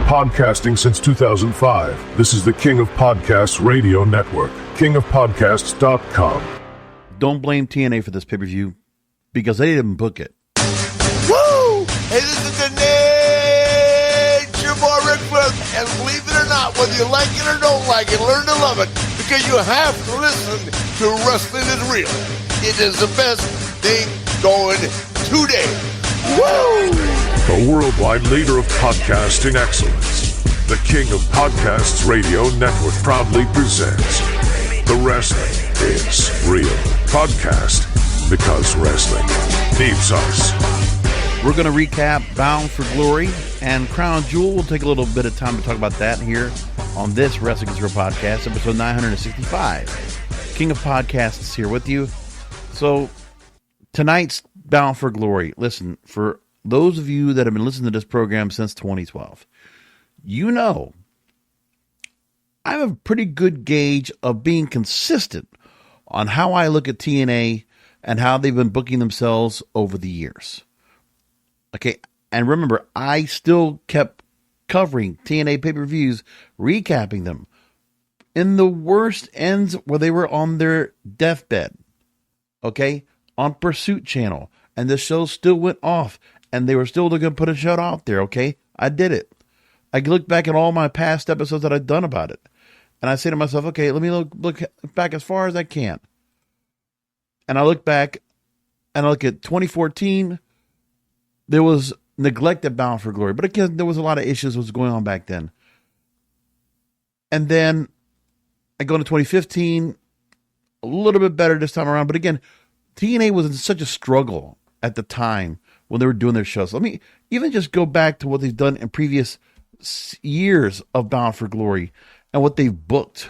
Podcasting since 2005. This is the King of Podcasts Radio Network. KingofPodcasts.com. Don't blame TNA for this pay-per-view because they didn't book it. Woo! Hey, this is the Nature Boy Ric Flair, and believe it or not, whether you like it or don't like it, learn to love it, because you have to listen to Wrestling is Real. It is the best thing going today. Woo! The worldwide leader of podcasting excellence. The King of Podcasts Radio Network proudly presents The Wrestling is Real podcast, because wrestling needs us. We're going to recap Bound for Glory and Crown Jewel. We'll take a little bit of time to talk about that here on this Wrestling is Real podcast, episode 965. King of Podcasts here with you. So, tonight's Bound for Glory. Listen, for those of you that have been listening to this program since 2012, you know I have a pretty good gauge of being consistent on how I look at TNA and how they've been booking themselves over the years. Okay, and remember, I still kept covering TNA pay-per-views, recapping them in the worst ends where they were on their deathbed. Okay, on Pursuit Channel, and the show still went off, and they were still going to put a show out there. Okay, I did it. I look back at all my past episodes that I've done about it, and I say to myself, okay, let me look back as far as I can. And I look back, and I look at 2014. There was neglected Bound for Glory, but again, there was a lot of issues that was going on back then. And then I go into 2015, a little bit better this time around, but again, TNA was in such a struggle at the time when they were doing their shows. Let me even just go back to what they've done in previous years of Bound for Glory and what they've booked,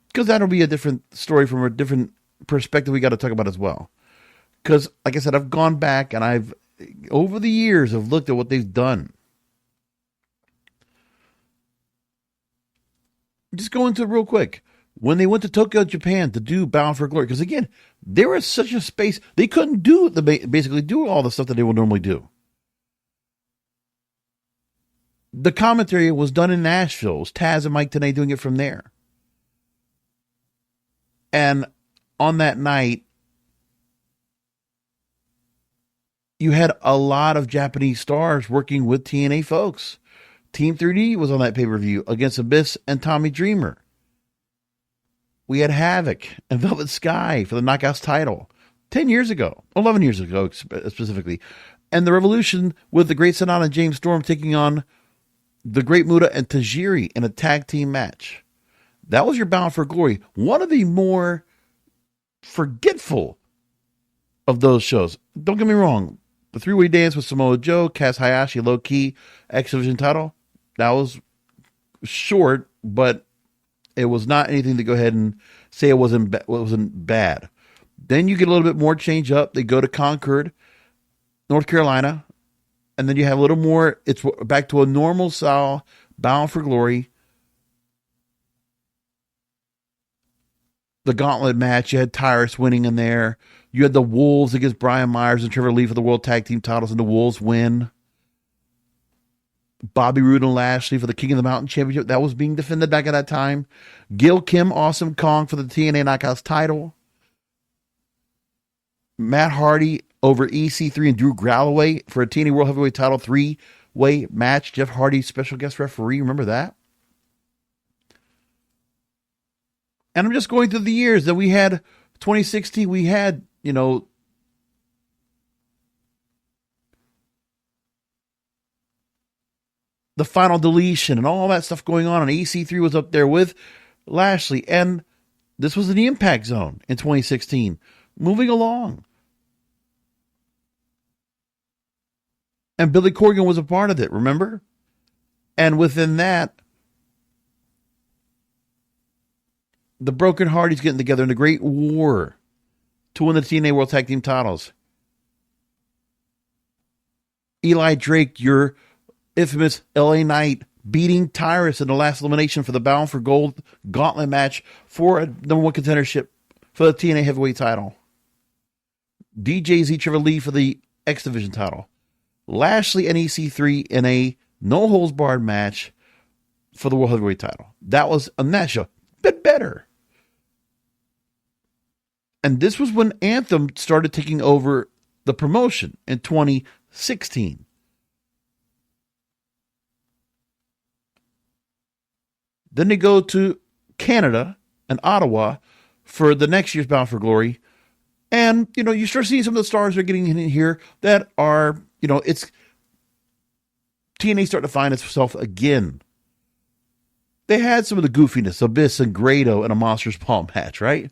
because that'll be a different story from a different perspective we got to talk about as well. Because, like I said, I've gone back and I've, over the years, I've looked at what they've done. Just go into it real quick. When they went to Tokyo, Japan to do Bound for Glory, because again, they were in such a space, they couldn't basically do all the stuff that they would normally do. The commentary was done in Nashville. It was Taz and Mike Tenay doing it from there. And on that night, you had a lot of Japanese stars working with TNA folks. Team 3D was on that pay-per-view against Abyss and Tommy Dreamer. We had Havoc and Velvet Sky for the Knockouts title 11 years ago specifically. And the Revolution with the Great Sonata and James Storm taking on the Great Muta and Tajiri in a tag team match. That was your Bound for Glory. One of the more forgetful of those shows. Don't get me wrong. The three-way dance with Samoa Joe, Kaz Hayashi, Low Key, X Division title. That was short, but it was not anything to go ahead and say it wasn't bad. Then you get a little bit more change up. They go to Concord, North Carolina, and then you have a little more. It's back to a normal style Bound for Glory. The gauntlet match, you had Tyrus winning in there. You had the Wolves against Brian Myers and Trevor Lee for the World Tag Team titles, and the Wolves win. Bobby Roode and Lashley for the King of the Mountain Championship. That was being defended back at that time. Gil Kim, Awesome Kong for the TNA Knockouts title. Matt Hardy over EC3 and Drew Galloway for a TNA World Heavyweight title 3-way match. Jeff Hardy, special guest referee. Remember that? And I'm just going through the years that we had 2016. We had, the final deletion and all that stuff going on. And EC3 was up there with Lashley. And this was in the Impact Zone in 2016. Moving along. And Billy Corgan was a part of it, remember? And within that, the Broken Hardys getting together in the Great War to win the TNA World Tag Team titles. Eli Drake, your infamous LA Knight, beating Tyrus in the last elimination for the Bound for Gold gauntlet match for a number one contendership for the TNA Heavyweight title. DJZ Trevor Lee for the X Division title. Lashley and EC3 in a no-holds-barred match for the World Heavyweight title. That was on that show. Bit better. And this was when Anthem started taking over the promotion in 2016. Then they go to Canada and Ottawa for the next year's Bound for Glory. And, you start seeing some of the stars that are getting in here that are, it's TNA starting to find itself again. They had some of the goofiness, Abyss and Grado in a Monsters Ball match, right?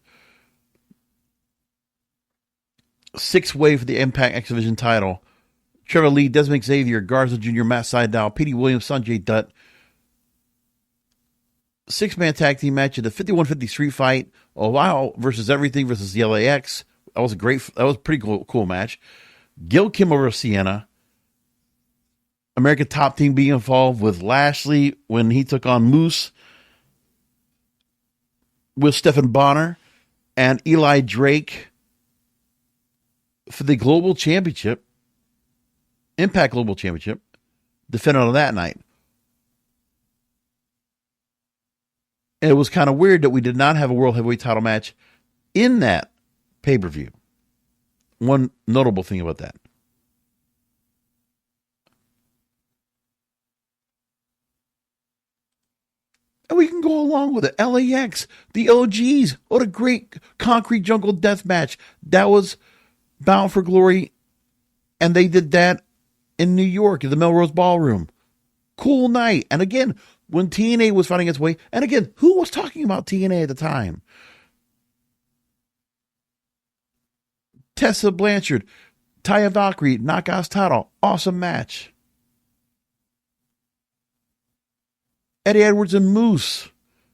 6-way for the Impact X Division title. Trevor Lee, Desmond Xavier, Garza Jr., Matt Sydal, Petey Williams, Sanjay Dutt. 6-man tag team match in the 51-50 street fight. Ohio versus Everything versus the LAX. That was a pretty cool match. Gil Kim over Sienna. American Top Team being involved with Lashley when he took on Moose with Stephen Bonner and Eli Drake for the Global Championship, Impact Global Championship, defended on that night. And it was kind of weird that we did not have a World Heavyweight title match in that pay-per-view. One notable thing about that. And we can go along with it. LAX, the OGs. What a great concrete jungle death match. That was Bound for Glory. And they did that in New York at the Melrose Ballroom. Cool night. And again, when TNA was finding its way, and again, who was talking about TNA at the time? Tessa Blanchard, Taya Valkyrie, Knockouts title. Awesome match. Eddie Edwards and Moose.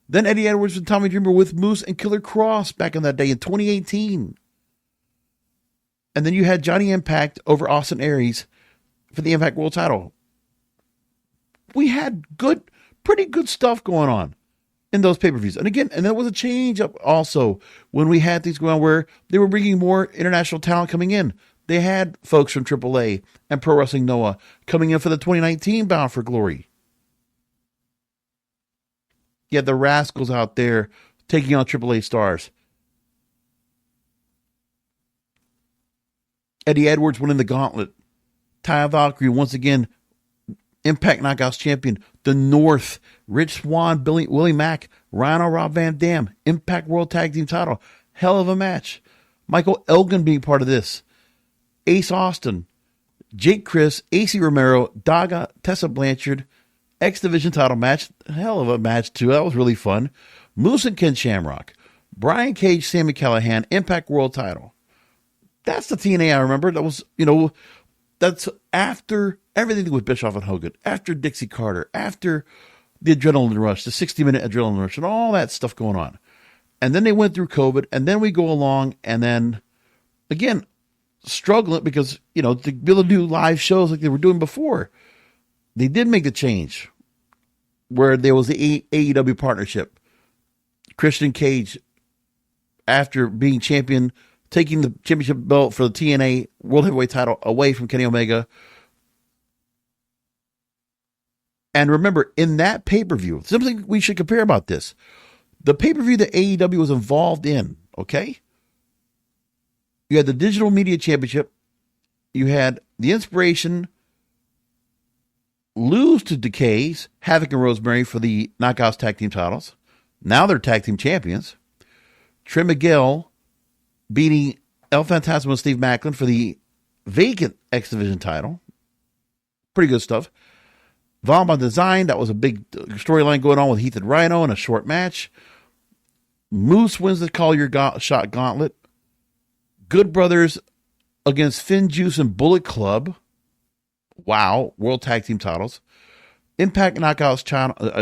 Then Eddie Edwards and Tommy Dreamer with Moose and Killer Cross back in that day in 2018. And then you had Johnny Impact over Austin Aries for the Impact World title. We had pretty good stuff going on in those pay-per-views. And again, and there was a change up also when we had things going on where they were bringing more international talent coming in. They had folks from AAA and Pro Wrestling Noah coming in for the 2019 Bound for Glory. You had the Rascals out there taking on AAA stars. Eddie Edwards winning the gauntlet. Taya Valkyrie, once again, Impact Knockouts champion. The North, Rich Swann, Willie Mack, Rhino Rob Van Dam, Impact World Tag Team title. Hell of a match. Michael Elgin being part of this. Ace Austin, Jake Chris, AC Romero, Daga, Tessa Blanchard, X Division title match. Hell of a match, too. That was really fun. Moose and Ken Shamrock. Brian Cage, Sami Callihan, Impact World title. That's the TNA I remember. That was, that's after everything with Bischoff and Hogan, after Dixie Carter, after the Adrenaline Rush, the 60-minute Adrenaline Rush, and all that stuff going on. And then they went through COVID, and then we go along, and then, again, struggling because, to be able to do live shows like they were doing before. They did make the change where there was the AEW partnership. Christian Cage, after being champion, taking the championship belt for the TNA World Heavyweight title away from Kenny Omega. And remember, in that pay-per-view, something we should compare about this, the pay-per-view that AEW was involved in, okay? You had the Digital Media Championship. You had the Inspiration lose to Decays, Havoc and Rosemary for the Knockouts Tag Team titles. Now they're Tag Team Champions. Trey Miguel beating El Fantasma and Steve Macklin for the vacant X Division title. Pretty good stuff. Von by Design, that was a big storyline going on with Heath and Rhino in a short match. Moose wins the Call Your Shot Gauntlet. Good Brothers against Finn Juice and Bullet Club. Wow, World Tag Team titles. Impact Knockouts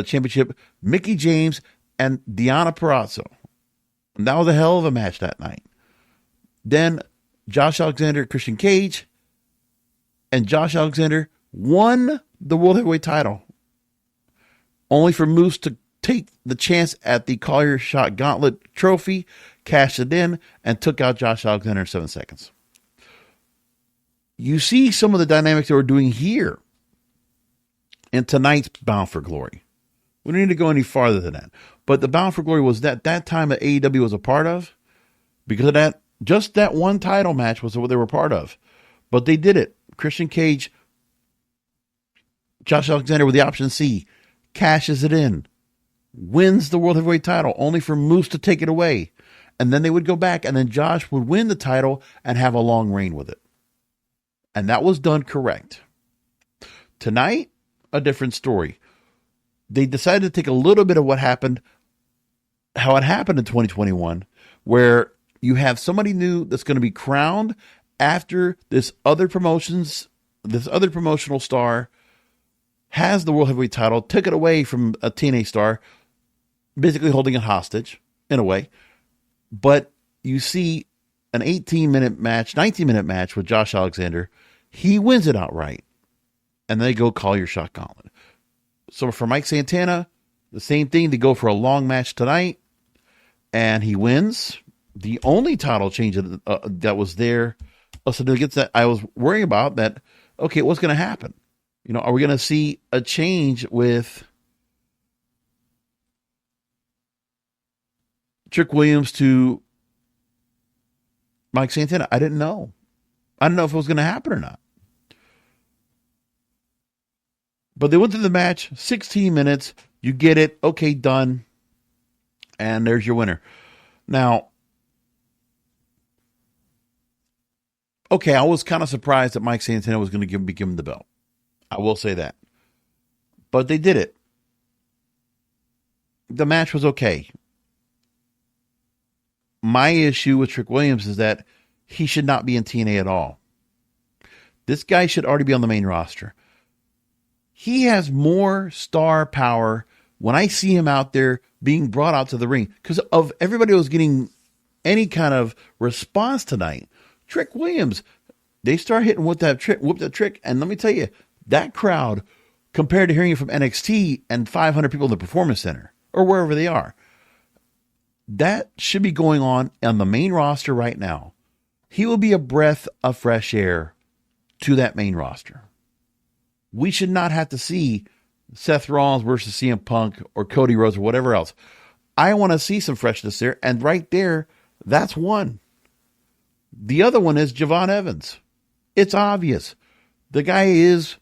Championship, Mickie James and Deonna Purrazzo. And that was a hell of a match that night. Then Josh Alexander, Christian Cage, and Josh Alexander won the World Heavyweight title. Only for Moose to take the chance at the Collier Shot Gauntlet trophy, cashed it in, and took out Josh Alexander in 7 seconds. You see some of the dynamics that we're doing here in tonight's Bound for Glory. We don't need to go any farther than that. But the Bound for Glory was that time that AEW was a part of, because of that, just that one title match was what they were part of. But they did it. Christian Cage, Josh Alexander with the option C, cashes it in, wins the World Heavyweight title, only for Moose to take it away. And then they would go back, and then Josh would win the title and have a long reign with it. And that was done correct. Tonight, a different story. They decided to take a little bit of what happened, how it happened in 2021, where you have somebody new that's going to be crowned after this other promotional star has the World Heavyweight title, took it away from a TNA star, basically holding it hostage in a way. But you see an 19-minute match with Josh Alexander. He wins it outright. And they go call your shot gauntlet. So for Mike Santana, the same thing. They go for a long match tonight. And he wins. The only title change that was there, significance that I was worrying about, that, okay, what's going to happen? You know, are we going to see a change with Trick Williams to Mike Santana? I didn't know. I didn't know if it was going to happen or not. But they went through the match, 16 minutes. You get it. Okay, done. And there's your winner. Now, okay, I was kind of surprised that Mike Santana was going to be given the belt. I will say that. But they did it. The match was okay. My issue with Trick Williams is that he should not be in TNA at all. This guy should already be on the main roster. He has more star power when I see him out there being brought out to the ring. Because of everybody who was getting any kind of response tonight, Trick Williams, they start hitting with that trick. And let me tell you, that crowd, compared to hearing it from NXT and 500 people in the Performance Center or wherever they are, that should be going on the main roster right now. He will be a breath of fresh air to that main roster. We should not have to see Seth Rollins versus CM Punk or Cody Rhodes or whatever else. I want to see some freshness there. And right there, that's one. The other one is Javon Evans. It's obvious. The guy is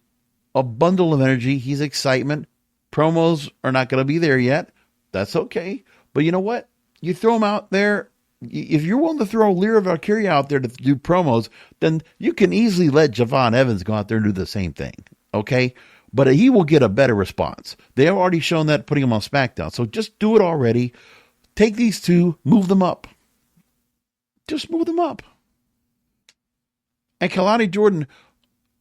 a bundle of energy. He's excitement. Promos are not going to be there yet. That's okay. But you know what? You throw him out there. If you're willing to throw Lyra Valkyria out there to do promos, then you can easily let Javon Evans go out there and do the same thing. Okay? But he will get a better response. They have already shown that putting him on SmackDown. So just do it already. Take these two, move them up. Just move them up. And Kelani Jordan,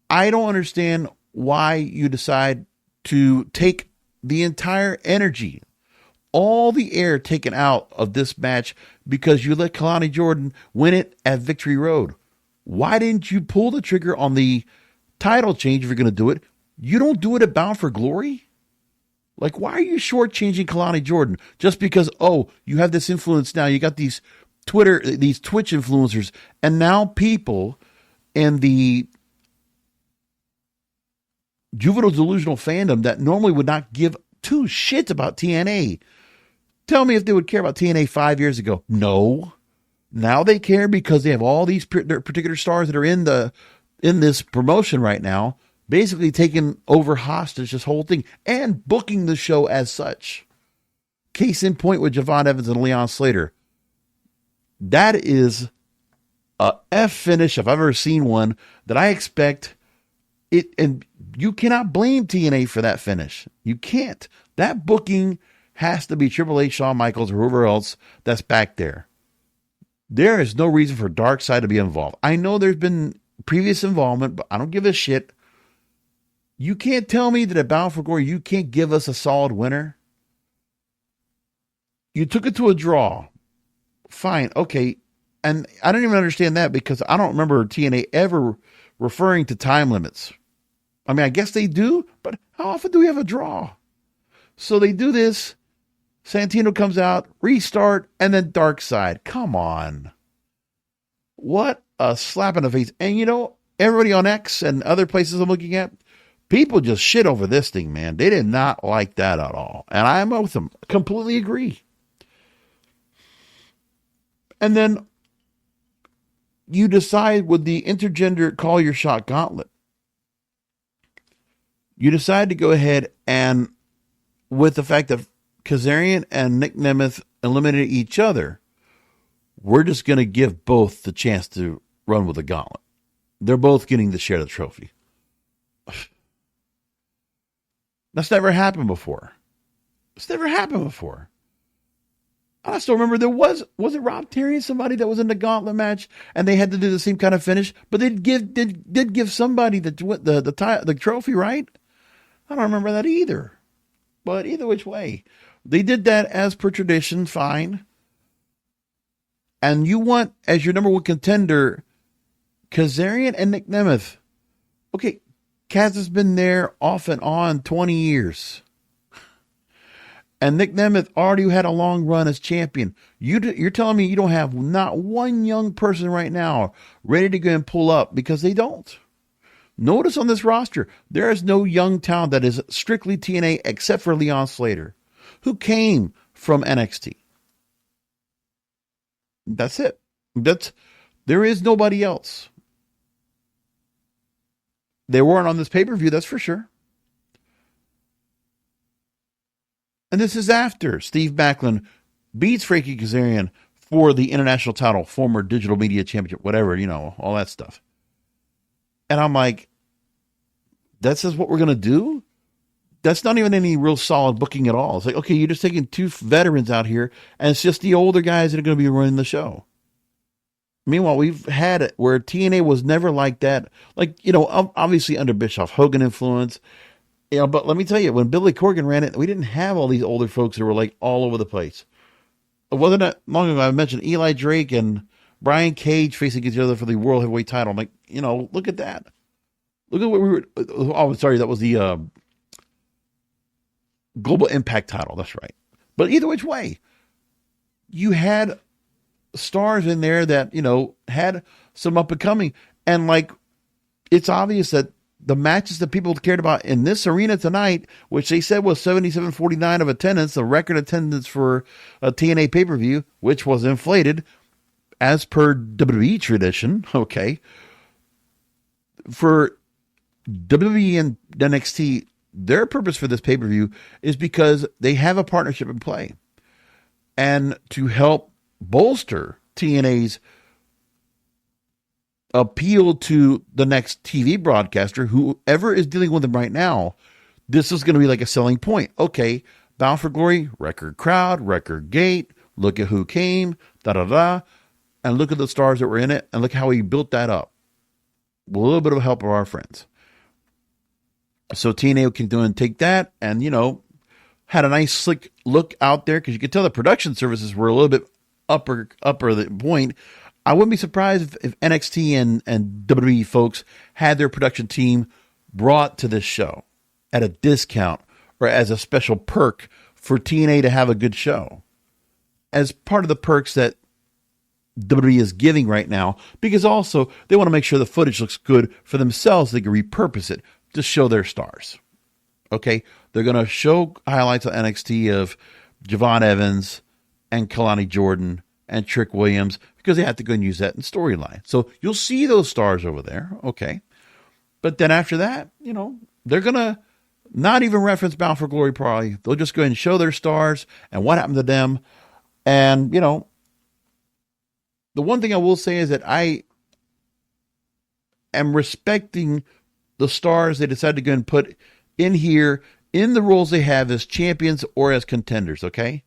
I don't understand why you decide to take the entire energy, all the air taken out of this match because you let Kelani Jordan win it at Victory Road. Why didn't you pull the trigger on the title change if you're going to do it? You don't do it at Bound for Glory? Like, why are you shortchanging Kelani Jordan? Just because, oh, you have this influence now. You got these Twitch influencers, and now people in the juvenile delusional fandom that normally would not give two shits about TNA. Tell me if they would care about TNA 5 years ago. No. Now they care because they have all these particular stars that are in this promotion right now, basically taking over hostage this whole thing and booking the show as such. Case in point with Javon Evans and Leon Slater. That is a F finish if I've ever seen one that I expect it. And you cannot blame TNA for that finish. You can't. That booking has to be Triple H, Shawn Michaels, or whoever else that's back there. There is no reason for Darkseid to be involved. I know there's been previous involvement, but I don't give a shit. You can't tell me that at Bound for Glory, you can't give us a solid winner. You took it to a draw. Fine. Okay. And I don't even understand that because I don't remember TNA ever referring to time limits. I mean, I guess they do, but how often do we have a draw? So they do this. Santino comes out, restart, and then Darkseid. Come on. What a slap in the face. And you know, everybody on X and other places I'm looking at, People just shit over this thing, man. They did not like that at all. And I'm with them. Completely agree. And then you decide with the intergender call your shot gauntlet. You decide to go ahead and, with the fact that Kazarian and Nic Nemeth eliminated each other, we're just going to give both the chance to run with the gauntlet. They're both getting to share the trophy. That's never happened before. It's never happened before. I still remember was it Rob Terry and somebody that was in the gauntlet match and they had to do the same kind of finish, but they did give somebody the trophy, right? I don't remember that either. But either which way, they did that as per tradition, fine. And you want, as your number one contender, Kazarian and Nic Nemeth. Okay, Kaz has been there off and on 20 years. And Nic Nemeth already had a long run as champion. You're telling me you don't have not one young person right now ready to go and pull up, because they don't. Notice on this roster, there is no young talent that is strictly TNA except for Leon Slater, who came from NXT. That's it. There is nobody else. They weren't on this pay-per-view, that's for sure. And this is after Steve Backlund beats Frankie Kazarian for the international title, former digital media championship, whatever, all that stuff. And I'm like, that's just what we're going to do? That's not even any real solid booking at all. It's like, okay, you're just taking two veterans out here, and it's just the older guys that are going to be running the show. Meanwhile, we've had it where TNA was never like that. Like, obviously under Bischoff, Hogan influence. But let me tell you, when Billy Corgan ran it, we didn't have all these older folks that were like all over the place. It wasn't that long ago I mentioned Eli Drake and Brian Cage facing each other for the World Heavyweight title. I'm like, look at that. Look at what we were. Oh, sorry, that was the Global Impact title. That's right. But either which way, you had stars in there that, had some up and coming. And like, it's obvious that the matches that people cared about in this arena tonight, which they said was 77.49 of attendance, the record attendance for a TNA pay-per-view, which was inflated as per WWE tradition. Okay. For WWE and NXT, their purpose for this pay-per-view is because they have a partnership in play. And to help bolster TNA's appeal to the next TV broadcaster, whoever is dealing with them right now, this is going to be like a selling point. Okay, Bound for Glory, record crowd, record gate, look at who came, and look at the stars that were in it, and look how he built that up. With a little bit of help of our friends. So TNA can do and take that, and, had a nice slick look out there, because you could tell the production services were a little bit upper the point. I wouldn't be surprised if NXT and WWE folks had their production team brought to this show at a discount or as a special perk for TNA to have a good show. As part of the perks that WWE is giving right now, because also they want to make sure the footage looks good for themselves. They can repurpose it to show their stars. Okay, they're going to show highlights on NXT of Javon Evans and Kelani Jordan and Trick Williams, because they have to go and use that in storyline. So you'll see those stars over there, okay? But then after that, they're going to not even reference Bound for Glory probably. They'll just go ahead and show their stars and what happened to them. And, the one thing I will say is that I am respecting the stars they decided to go and put in here in the roles they have as champions or as contenders, okay?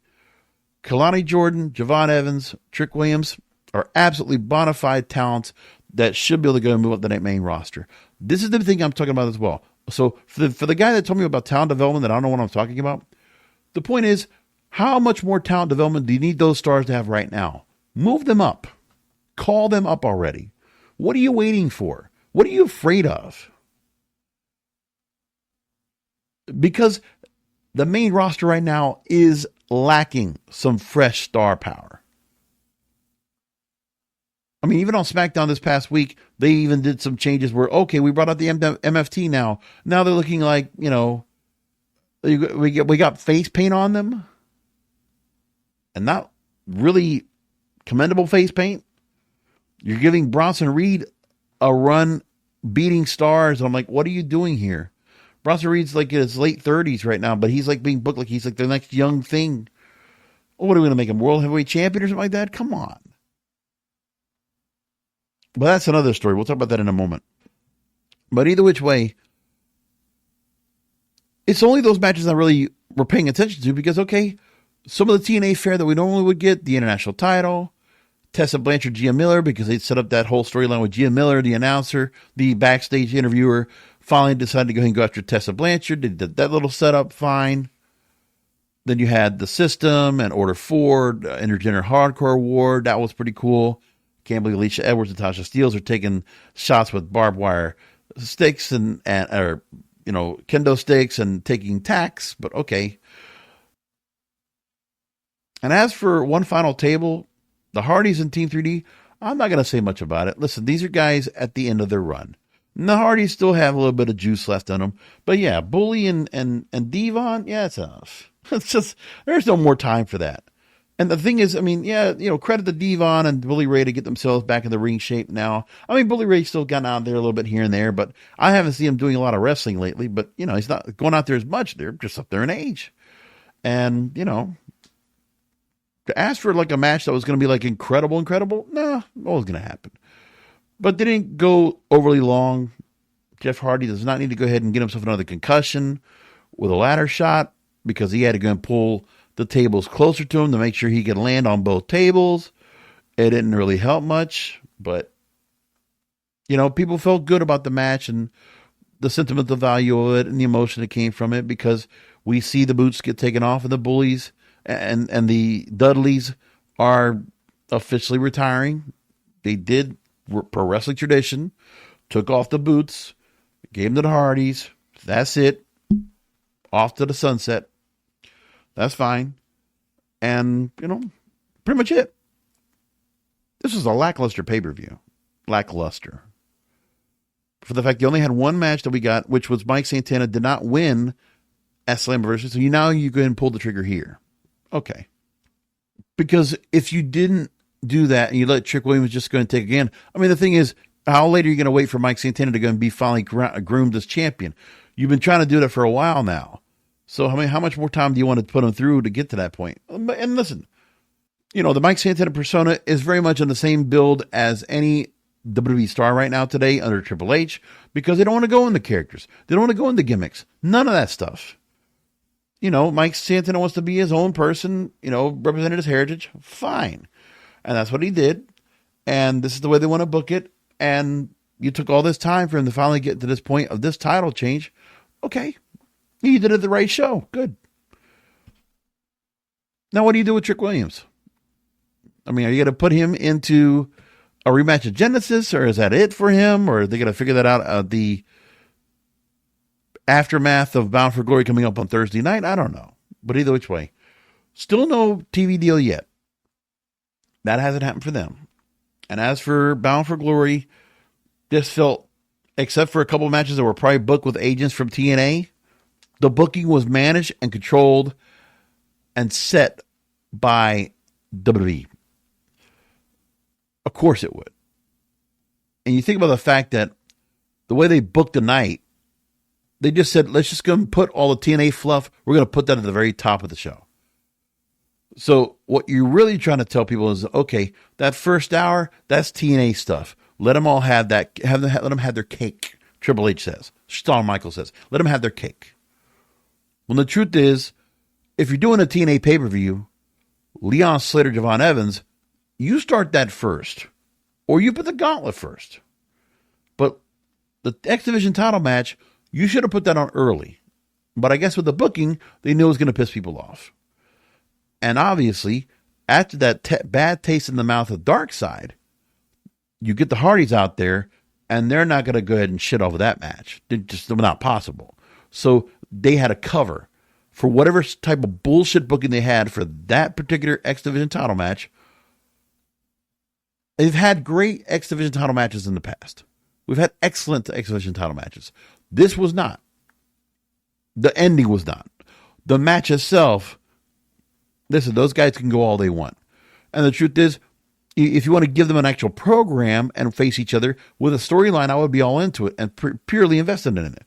Kelani Jordan, Javon Evans, Trick Williams are absolutely bona fide talents that should be able to go and move up the main roster. This is the thing I'm talking about as well. So for the guy that told me about talent development that I don't know what I'm talking about, the point is, how much more talent development do you need those stars to have right now? Move them up. Call them up already. What are you waiting for? What are you afraid of? Because the main roster right now is lacking some fresh star power. I mean, even on SmackDown this past week, they even did some changes where, okay, we brought out the MFT now. Now they're looking like, we got face paint on them. And not really commendable face paint. You're giving Bronson Reed a run beating stars. I'm like, what are you doing here? Bronson Reed's like in his late 30s right now, but he's like being booked like he's like the next young thing. Oh, what are we going to make him, world heavyweight champion or something like that? Come on. But that's another story. We'll talk about that in a moment. But either which way, it's only those matches that really we're paying attention to because, okay, some of the TNA fare that we normally would get, the international title, Tessa Blanchard, Gia Miller, because they set up that whole storyline with Gia Miller, the announcer, the backstage interviewer, finally decided to go ahead and go after Tessa Blanchard. They did that little setup, fine. Then you had the System and Order 4, Intergender Hardcore Award. That was pretty cool. Can't believe Alicia Edwards and Tasha Steelz are taking shots with barbed wire sticks and kendo sticks and taking tacks, but okay. And as for one final table, the Hardys and Team 3D, I'm not going to say much about it. Listen, these are guys at the end of their run. And the Hardys still have a little bit of juice left in them. But yeah, Bully and Devon, yeah, it's enough. It's just, there's no more time for that. And the thing is, I mean, yeah, credit to Devon and Bully Ray to get themselves back in the ring shape now. I mean, Bully Ray's still gotten out there a little bit here and there, but I haven't seen him doing a lot of wrestling lately. But, he's not going out there as much. They're just up there in age. And, to ask for like a match that was going to be like incredible, nah, what was going to happen? But they didn't go overly long. Jeff Hardy does not need to go ahead and get himself another concussion with a ladder shot because he had to go and pull the tables closer to him to make sure he could land on both tables. It didn't really help much, but people felt good about the match and the sentimental value of it and the emotion that came from it because we see the boots get taken off and the Bullies and the Dudleys are officially retiring. They did pro wrestling tradition, took off the boots, gave them to the Hardys. That's it. Off to the sunset. That's fine. And, pretty much it. This was a lackluster pay-per-view. Lackluster. For the fact you only had one match that we got, which was Mike Santana did not win at Slammiversary. So you go ahead and pull the trigger here. Okay. Because if you didn't do that and you let Trick Williams just go and take again, I mean, the thing is, how late are you going to wait for Mike Santana to go and be finally groomed as champion? You've been trying to do that for a while now. So, I mean, how much more time do you want to put him through to get to that point? And listen, the Mike Santana persona is very much on the same build as any WWE star right now today under Triple H because they don't want to go into characters. They don't want to go into gimmicks. None of that stuff. Mike Santana wants to be his own person, represented his heritage. Fine. And that's what he did. And this is the way they want to book it. And you took all this time for him to finally get to this point of this title change. Okay. You did it the right show. Good. Now, what do you do with Trick Williams? I mean, are you going to put him into a rematch of Genesis, or is that it for him? Or are they going to figure that out the aftermath of Bound for Glory coming up on Thursday night? I don't know. But either which way, still no TV deal yet. That hasn't happened for them. And as for Bound for Glory, this felt, except for a couple of matches that were probably booked with agents from TNA, the booking was managed and controlled and set by WWE. Of course it would. And you think about the fact that the way they booked the night, they just said, let's just go and put all the TNA fluff. We're going to put that at the very top of the show. So what you're really trying to tell people is, okay, that first hour, that's TNA stuff. Let them all have that. Let them have their cake. Triple H says. Shawn Michaels says. Let them have their cake. Well, the truth is, if you're doing a TNA pay-per-view, Leon Slater, Javon Evans, you start that first. Or you put the gauntlet first. But the X Division title match, you should have put that on early. But I guess with the booking, they knew it was going to piss people off. And obviously, after that bad taste in the mouth of Dark Side, you get the Hardys out there, and they're not going to go ahead and shit over that match. They're just not possible. So they had a cover for whatever type of bullshit booking they had for that particular X Division title match. They've had great X Division title matches in the past. We've had excellent X Division title matches. This was not. The ending was not. The match itself, listen, those guys can go all they want. And the truth is, if you want to give them an actual program and face each other with a storyline, I would be all into it and purely invested in it.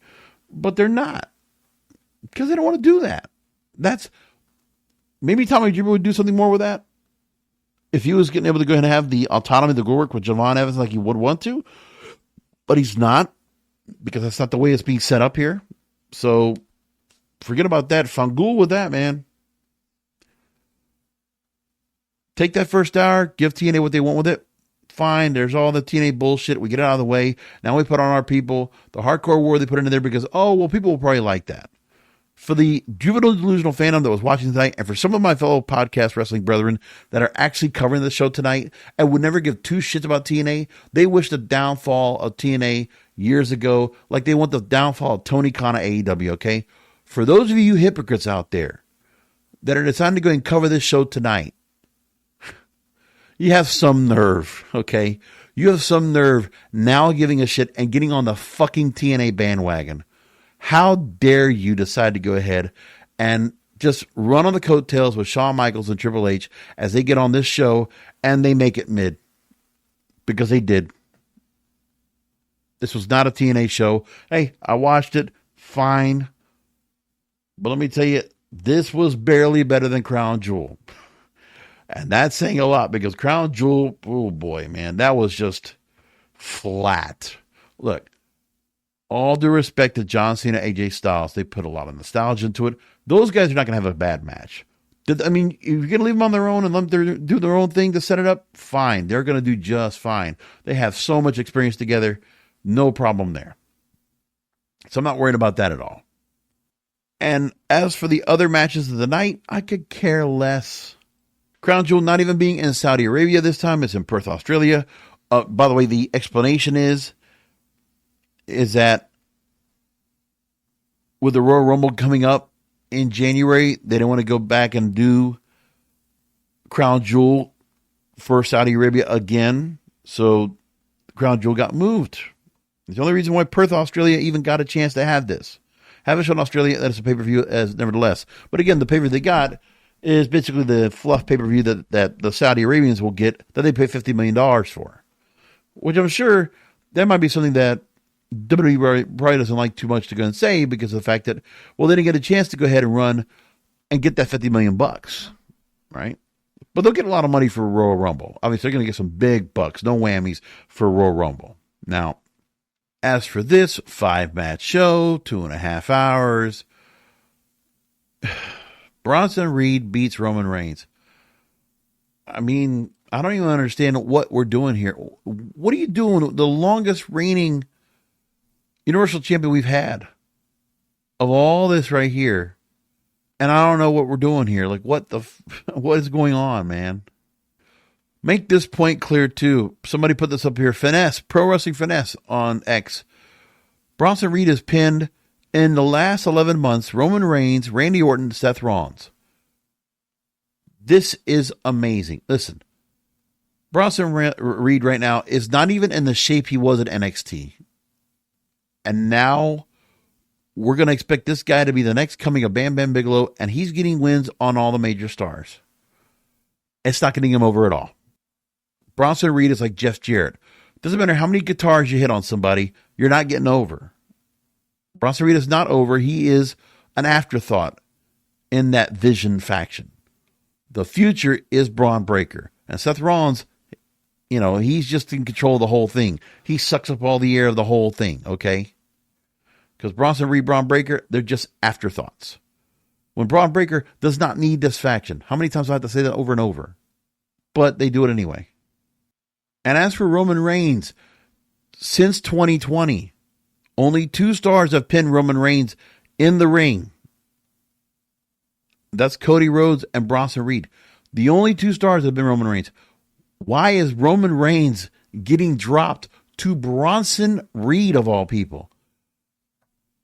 But they're not. Because they don't want to do that. That's, maybe Tommy Dreamer would do something more with that. If he was getting able to go ahead and have the autonomy to go work with Javon Evans like he would want to. But he's not. Because that's not the way it's being set up here. So, forget about that. Fangool with that, man. Take that first hour, give TNA what they want with it. Fine, there's all the TNA bullshit. We get it out of the way. Now we put on our people the hardcore war they put into there because, oh, well, people will probably like that. For the juvenile delusional fandom that was watching tonight, and for some of my fellow podcast wrestling brethren that are actually covering the show tonight and would never give two shits about TNA, they wish the downfall of TNA years ago, like they want the downfall of Tony Khan at AEW, okay? For those of you hypocrites out there that are deciding to go and cover this show tonight, you have some nerve, okay? You have some nerve now giving a shit and getting on the fucking TNA bandwagon. How dare you decide to go ahead and just run on the coattails with Shawn Michaels and Triple H as they get on this show and they make it mid. Because they did. This was not a TNA show. Hey, I watched it. Fine. But let me tell you, this was barely better than Crown Jewel. And that's saying a lot because Crown Jewel, oh boy, man, that was just flat. Look, all due respect to John Cena, AJ Styles, they put a lot of nostalgia into it. Those guys are not going to have a bad match. I mean, if you're going to leave them on their own and let them do their own thing to set it up, fine. They're going to do just fine. They have so much experience together. No problem there. So I'm not worried about that at all. And as for the other matches of the night, I could care less. Crown Jewel not even being in Saudi Arabia this time. It's in Perth, Australia. By the way, the explanation is that with the Royal Rumble coming up in January, they don't want to go back and do Crown Jewel for Saudi Arabia again. So Crown Jewel got moved. It's the only reason why Perth, Australia even got a chance to have this. Have a show in Australia that is a pay-per-view as nevertheless. But again, the pay-per-view they got is basically the fluff pay-per-view that the Saudi Arabians will get that they pay $50 million for. Which I'm sure that might be something that WWE probably doesn't like too much to go and say because of the fact that, well, they didn't get a chance to go ahead and run and get that $50 million bucks, right? But they'll get a lot of money for Royal Rumble. Obviously, they're going to get some big bucks, no whammies for Royal Rumble. Now, as for this 5-match show, 2.5 hours, Bronson Reed beats Roman Reigns. I mean, I don't even understand what we're doing here. What are you doing? The longest reigning Universal Champion we've had of all this right here. And I don't know what we're doing here. Like, what is going on, man? Make this point clear, too. Somebody put this up here. Finesse, Pro Wrestling Finesse on X. Bronson Reed is pinned in the last 11 months, Roman Reigns, Randy Orton, Seth Rollins. This is amazing. Listen, Bronson Reed right now is not even in the shape he was at NXT. And now we're going to expect this guy to be the next coming of Bam Bam Bigelow, and he's getting wins on all the major stars. It's not getting him over at all. Bronson Reed is like Jeff Jarrett. Doesn't matter how many guitars you hit on somebody, you're not getting over. Bronson Reed is not over. He is an afterthought in that Vision faction. The future is Braun Breaker. And Seth Rollins, you know, he's just in control of the whole thing. He sucks up all the air of the whole thing, okay? Because Bronson Reed, Braun Breaker, they're just afterthoughts. When Braun Breaker does not need this faction. How many times do I have to say that over and over? But they do it anyway. And as for Roman Reigns, since 2020, only 2 stars have pinned Roman Reigns in the ring. That's Cody Rhodes and Bronson Reed. The only 2 stars have been Roman Reigns. Why is Roman Reigns getting dropped to Bronson Reed of all people?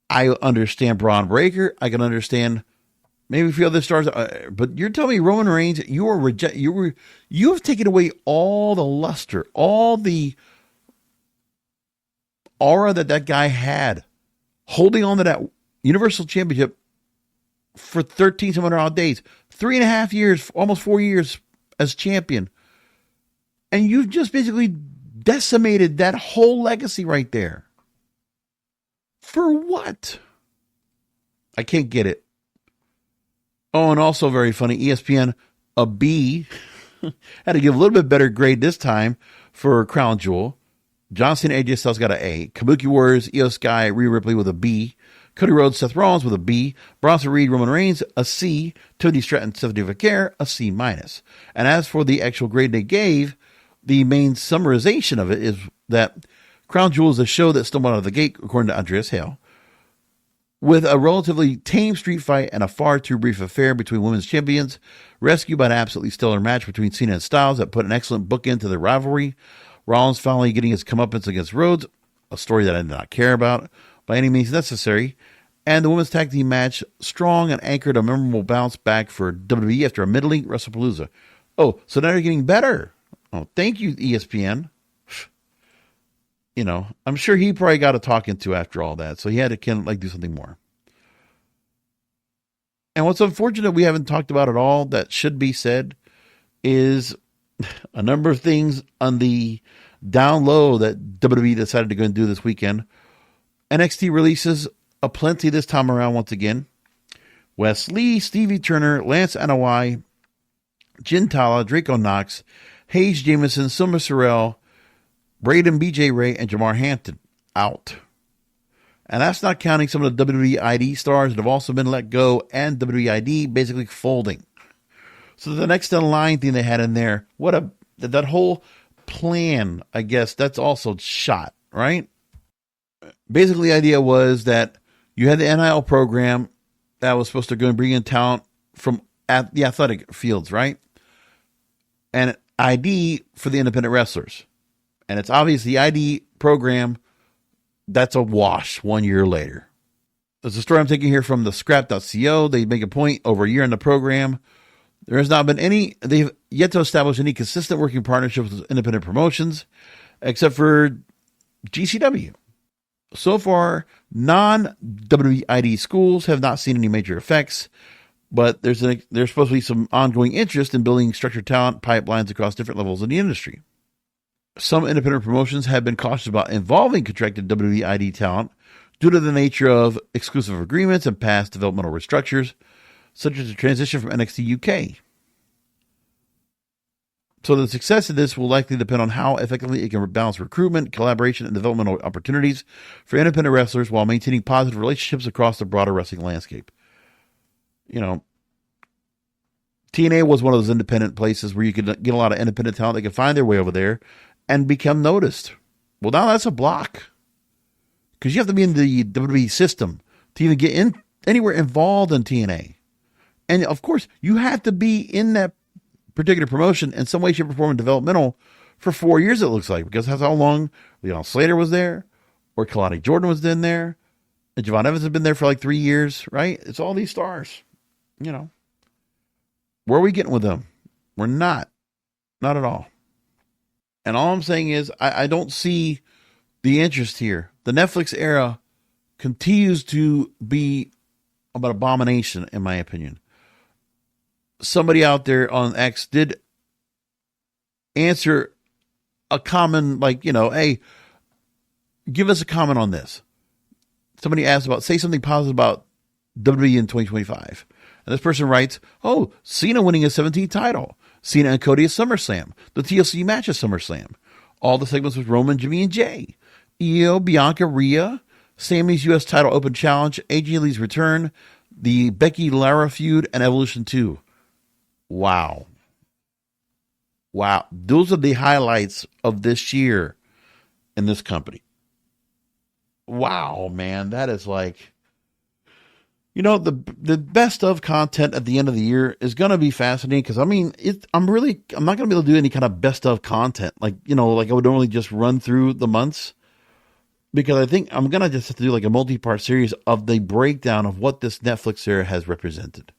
I understand Braun Breaker. I can understand maybe a few other stars. But you're telling me Roman Reigns, you have taken away all the luster, all the aura that guy had, holding on to that Universal Championship for 13 some odd days, 3.5 years, almost 4 years as champion. And you've just basically decimated that whole legacy right there. For what? I can't get it. Oh, and also very funny, ESPN, a B, had to give a little bit better grade this time for Crown Jewel. John Cena, AJ Styles got an A. Kabuki Warriors, Io Sky, Rhea Ripley with a B. Cody Rhodes, Seth Rollins with a B. Bronson Reed, Roman Reigns, a C. Tony Stratton, Stephanie Vaquer, a C-. And as for the actual grade they gave, the main summarization of it is that Crown Jewel is a show that stumbled out of the gate, according to Andreas Hale, with a relatively tame street fight and a far too brief affair between women's champions, rescued by an absolutely stellar match between Cena and Styles that put an excellent bookend to the rivalry. Rollins finally getting his comeuppance against Rhodes, a story that I did not care about by any means necessary, and the women's tag team match strong and anchored a memorable bounce back for WWE after a middling WrestlePalooza. Oh, so now they're getting better. Oh, thank you, ESPN. You know, I'm sure he probably got a talking to after all that, so he had to do something more. And what's unfortunate we haven't talked about at all that should be said is a number of things on the down low that WWE decided to go and do this weekend. NXT releases aplenty this time around once again. Wes Lee, Stevie Turner, Lance Anoa'i, Jin Tala, Draco Knox, Hayes Jamison, Summer Sorrell, Braden BJ Ray, and Jamar Hampton out. And that's not counting some of the WWE ID stars that have also been let go and WWE ID basically folding. So the next in line thing they had in there, that whole plan, I guess, that's also shot, right? Basically, the idea was that you had the NIL program that was supposed to go and bring in talent from the athletic fields, right? And ID for the independent wrestlers. And it's obvious the ID program, that's a wash 1 year later. There's a story I'm taking here from the scrap.co. They make a point over a year in the program. There has not been they've yet to establish any consistent working partnerships with independent promotions, except for GCW. So far, non-WID schools have not seen any major effects, but there's supposed to be some ongoing interest in building structured talent pipelines across different levels in the industry. Some independent promotions have been cautious about involving contracted WID talent due to the nature of exclusive agreements and past developmental restructures, such as the transition from NXT UK. So the success of this will likely depend on how effectively it can balance recruitment, collaboration, and developmental opportunities for independent wrestlers while maintaining positive relationships across the broader wrestling landscape. You know, TNA was one of those independent places where you could get a lot of independent talent that could find their way over there and become noticed. Well, now that's a block. Because you have to be in the WWE system to even get anywhere involved in TNA. And of course, you have to be in that particular promotion in some way, shape, or form developmental for 4 years, it looks like, because that's how long Leon Slater was there, or Kelani Jordan was in there, and Javon Evans has been there for like 3 years, right? It's all these stars, you know. Where are we getting with them? We're not at all. And all I'm saying is I don't see the interest here. The Netflix era continues to be about abomination, in my opinion. Somebody out there on X did answer a common, hey, give us a comment on this. Somebody asked say something positive about WWE in 2025. And this person writes, Cena winning his 17th title. Cena and Cody at SummerSlam. The TLC match at SummerSlam. All the segments with Roman, Jimmy, and Jay. Io, Bianca, Rhea. Sammy's U.S. title open challenge. AJ Lee's return. The Becky Lara feud and Evolution 2. Wow. Those are the highlights of this year in this company. Wow, man. That is like, the best of content at the end of the year is going to be fascinating because, I'm not going to be able to do any kind of best of content. Like I would normally just run through the months because I think I'm going to just have to do like a multi-part series of the breakdown of what this Netflix era has represented.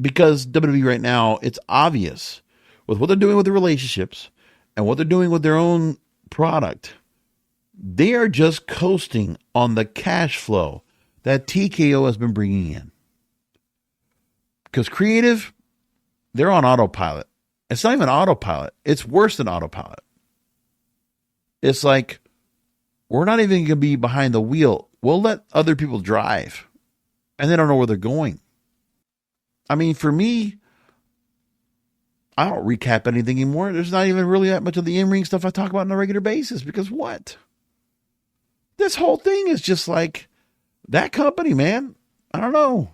Because WWE right now, it's obvious with what they're doing with the relationships and what they're doing with their own product, they are just coasting on the cash flow that TKO has been bringing in. Because creative, they're on autopilot. It's not even autopilot. It's worse than autopilot. It's like, we're not even going to be behind the wheel. We'll let other people drive. And they don't know where they're going. I mean, for me, I don't recap anything anymore. There's not even really that much of the in-ring stuff I talk about on a regular basis. Because what? This whole thing is just like that company, man. I don't know.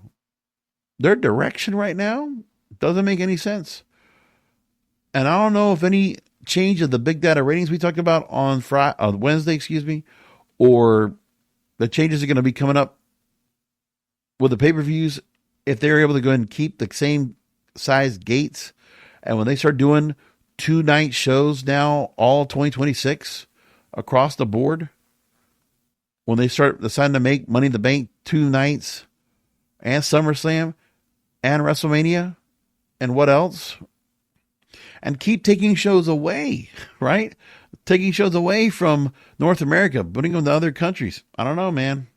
Their direction right now doesn't make any sense. And I don't know if any change of the big data ratings we talked about on Wednesday, or the changes are going to be coming up with the pay-per-views, if they're able to go ahead and keep the same size gates. And when they start doing 2-night shows now, all 2026 across the board, when they start deciding to make Money in the Bank 2 nights and SummerSlam and WrestleMania and what else? And keep taking shows away, right? Taking shows away from North America, putting them to other countries. I don't know, man.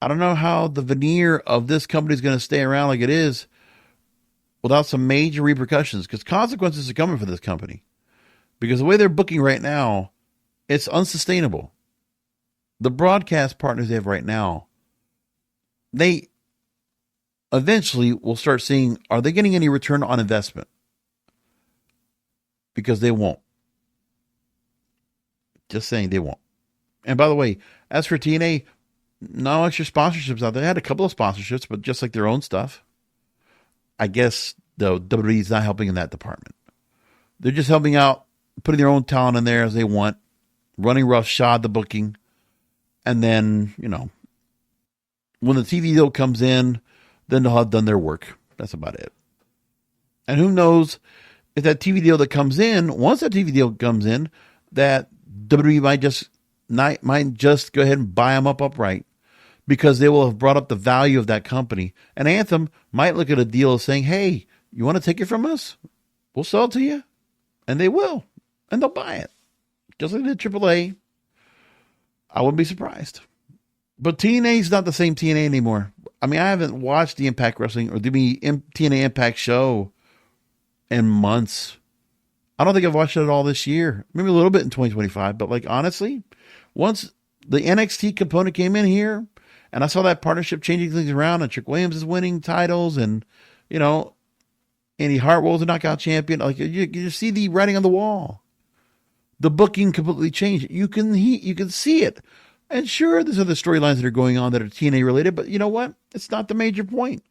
I don't know how the veneer of this company is going to stay around like it is without some major repercussions, because consequences are coming for this company. Because the way they're booking right now, it's unsustainable. The broadcast partners they have right now, they eventually will start seeing, are they getting any return on investment? Because they won't. Just saying, they won't. And by the way, as for TNA, no extra sponsorships out there. They had a couple of sponsorships, but just like their own stuff. I guess, though, WWE is not helping in that department. They're just helping out, putting their own talent in there as they want, running roughshod the booking. And then, when the TV deal comes in, then they'll have done their work. That's about it. And who knows if that TV deal that comes in, once that TV deal comes in, that WWE might just go ahead and buy them up upright, because they will have brought up the value of that company. And Anthem might look at a deal saying, hey, you want to take it from us? We'll sell it to you. And they will. And they'll buy it. Just like they did AAA. I wouldn't be surprised. But TNA is not the same TNA anymore. I mean, I haven't watched the Impact Wrestling or the TNA Impact show in months. I don't think I've watched it at all this year. Maybe a little bit in 2025. But honestly, once the NXT component came in here, and I saw that partnership changing things around, and Trick Williams is winning titles, and, Andy Hartwell's a knockout champion. You see the writing on the wall. The booking completely changed. You can see it. And sure, there's other storylines that are going on that are TNA related, but you know what? It's not the major point.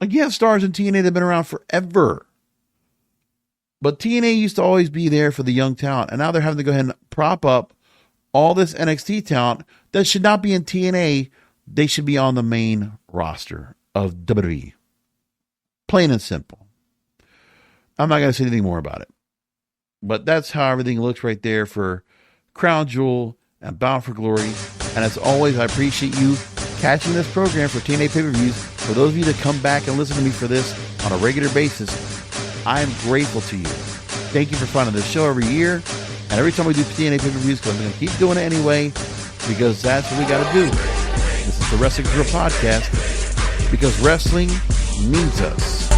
You have stars in TNA that have been around forever. But TNA used to always be there for the young talent, and now they're having to go ahead and prop up all this NXT talent that should not be in TNA. They should be on the main roster of WWE. Plain and simple. I'm not going to say anything more about it. But that's how everything looks right there for Crown Jewel and Bound for Glory. And as always, I appreciate you catching this program for TNA pay-per-views. For those of you that come back and listen to me for this on a regular basis, I am grateful to you. Thank you for finding this show every year. And every time we do TNA pay-per-views, because I'm going to keep doing it anyway, because that's what we got to do. This is the Wrestling Grill Podcast, because wrestling means us.